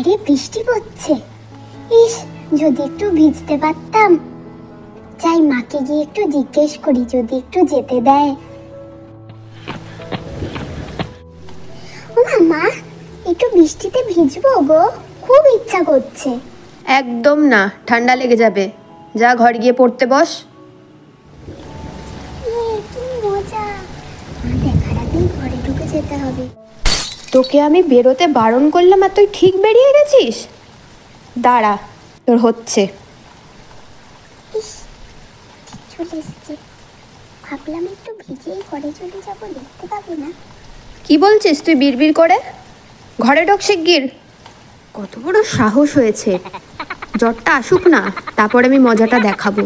বাইরে বৃষ্টি পড়ছে। ইস, যদি একটু ভিজতে পারতাম। যাই, মাকে গিয়ে একটু জিজ্ঞেস করি যদি একটু যেতে দেয়। ও মা, একটু বৃষ্টিতে ভিজবো গো, খুব ইচ্ছা করছে। একদম না, ঠান্ডা লেগে যাবে। যা ঘর গিয়ে পড়তে বস। কি মজা, মা দেখার আগেই ঘরে ঢুকে যেতে হবে। তোকে আমি বেরোতে বারণ করলাম আর তুই ঠিক বেরিয়ে গেছিস। দাঁড়া, তোর হচ্ছে। ইস, ঠিক চলে এসছে। ভাবলাম একটু ভিজেই ঘরে চলে যাবো, দেখতে পাবে না। কি বলছিস তুই বিড়বিড় করে? ঘরে ঢোক শিগগির। কত বড় সাহস হয়েছে! জ্বরটা আসুক না, তারপরে আমি মজাটা দেখাবো।